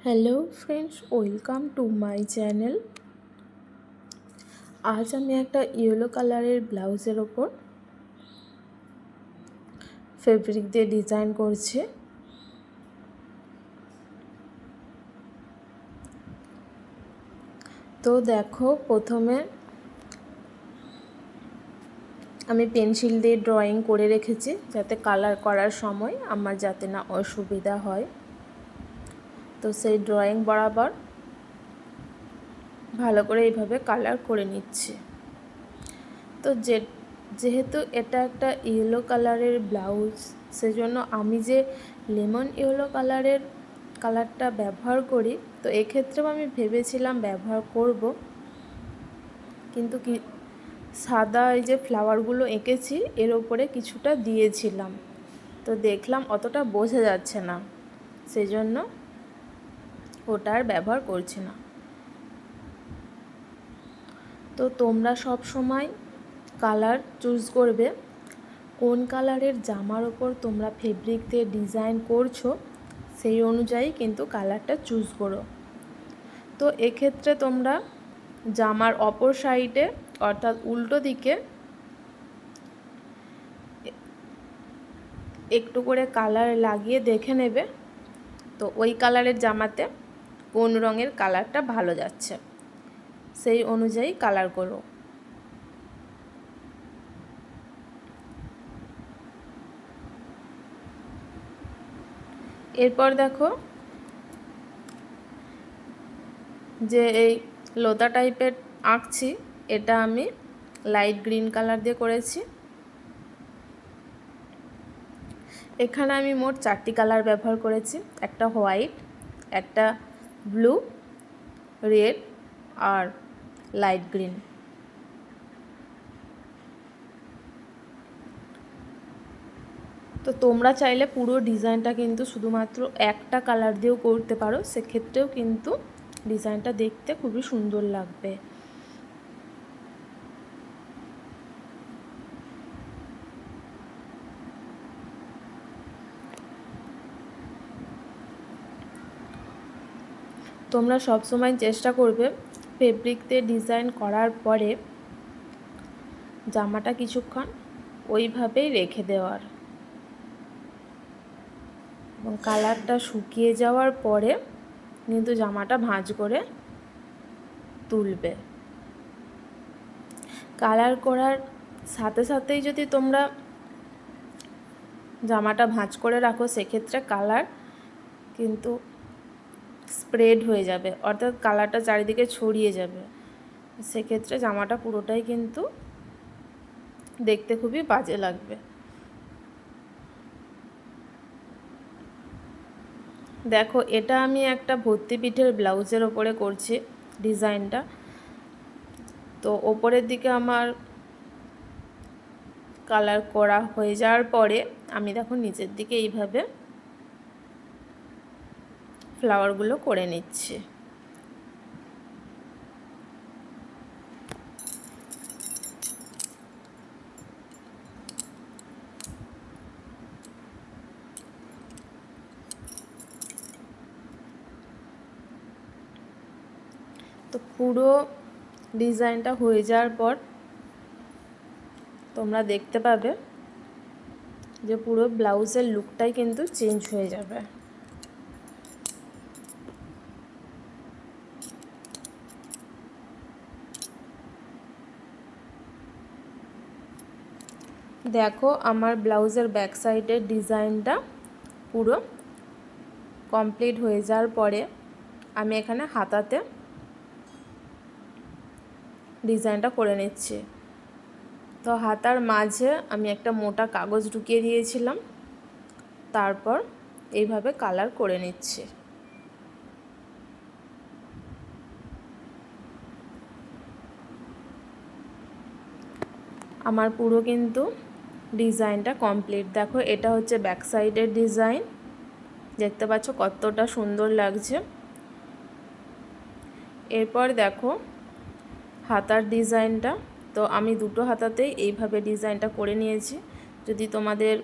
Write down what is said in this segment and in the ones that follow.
Hello friends, welcome to my channel. আজ আমি একটা ইয়েলো কালারের ব্লাউজের ওপর ফেব্রিক দিয়ে ডিজাইন করছি। তো দেখো, প্রথমে আমি পেন্সিল দিয়ে ড্রয়িং করে রেখেছি যাতে কালার করার সময় আমার যাতে না অসুবিধা হয়। তো সেই ড্রয়িং বরাবর ভালো করে এইভাবে কালার করে নিচ্ছি। তো যেহেতু এটা একটা ইয়েলো কালারের ব্লাউজ, সেজন্য আমি যে লেমন ইয়েলো কালারটা ব্যবহার করি, তো এক্ষেত্রেও আমি ভেবেছিলাম ব্যবহার করব, কিন্তু সাদা এই যে ফ্লাওয়ারগুলো এঁকেছি এর ওপরে কিছুটা দিয়েছিলাম, তো দেখলাম অতটা বোঝা যাচ্ছে না, সেজন্য ওটা আর ব্যবহার করছি না। তো তোমরা সব সময় কালার চুজ করবে, কোন কালারের জামার ওপর তোমরা ফেব্রিক দিয়ে ডিজাইন করছো সেই অনুযায়ী কিন্তু কালারটা চুজ করো। তো এক্ষেত্রে তোমরা জামার অপর সাইডে অর্থাৎ উল্টো দিকে একটু করে কালার লাগিয়ে দেখে নেবে তো ওই কালারের জামাতে কোন রঙের কালারটা ভালো যাচ্ছে, সেই অনুযায়ী কালার করো। এরপর দেখো যে এই লতা টাইপের আঁকছি, এটা আমি লাইট গ্রিন কালার দিয়ে করেছি। এখানে আমি মোট 4টি কালার ব্যবহার করেছি, একটা হোয়াইট, একটা ব্লু, রেড আর লাইট গ্রিন। তো তোমরা চাইলে পুরো ডিজাইনটা কিন্তু শুধুমাত্র একটা কালার দিয়েও করতে পারো, সেক্ষেত্রেও কিন্তু ডিজাইনটা দেখতে খুবই সুন্দর লাগবে। তোমরা সব সময় চেষ্টা করবে ফেব্রিক দিয়ে ডিজাইন করার পরে জামাটা কিছুক্ষণ ওইভাবেই রেখে দেওয়ার, এবং কালারটা শুকিয়ে যাওয়ার পরে কিন্তু জামাটা ভাঁজ করে তুলবে। কালার করার সাথে সাথেই যদি তোমরা জামাটা ভাঁজ করে রাখো, সেক্ষেত্রে কালার কিন্তু স্প্রেড হয়ে যাবে, অর্থাৎ কালারটা চারিদিকে ছড়িয়ে যাবে, সেক্ষেত্রে জামাটা পুরোটাই কিন্তু দেখতে খুবই বাজে লাগবে। দেখো, এটা আমি একটা ভর্তি পিঠের ব্লাউজের ওপরে করছি ডিজাইনটা। তো ওপরের দিকে আমার কালার করা হয়ে যাওয়ার পরে আমি দেখো নিচের দিকে এইভাবে ফ্লাওয়ারগুলো করে নিচ্ছি। তো পুরো ডিজাইনটা হয়ে যাওয়ার পর তোমরা দেখতে পাবে যে পুরো ব্লাউজের লুকটাই কিন্তু চেঞ্জ হয়ে যাবে। দেখো, আমার ব্লাউজের ব্যাক সাইডের ডিজাইনটা পুরো কমপ্লিট হয়ে যাওয়ার পরে আমি এখানে হাতাতে ডিজাইনটা করে নিচ্ছি। তো হাতার মাঝে আমি একটা মোটা কাগজ ঢুকিয়ে দিয়েছিলাম, তারপর এইভাবে কালার করে নিচ্ছি। আমার পুরো কিন্তু ডিজাইনটা কমপ্লিট। দেখো, এটা হচ্ছে ব্যাক সাইডের ডিজাইন, দেখতে পাচ্ছ কতটা সুন্দর লাগছে। এরপর দেখো হাতার ডিজাইনটা, তো আমি দুটো হাতাতেই এইভাবে ডিজাইনটা করে নিয়েছি। যদি তোমাদের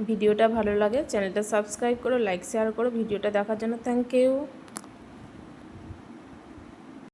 ভিডিওটা ভালো লাগে চ্যানেলটা সাবস্ক্রাইব করো, লাইক শেয়ার করো। ভিডিওটা দেখার জন্য থ্যাংক ইউ।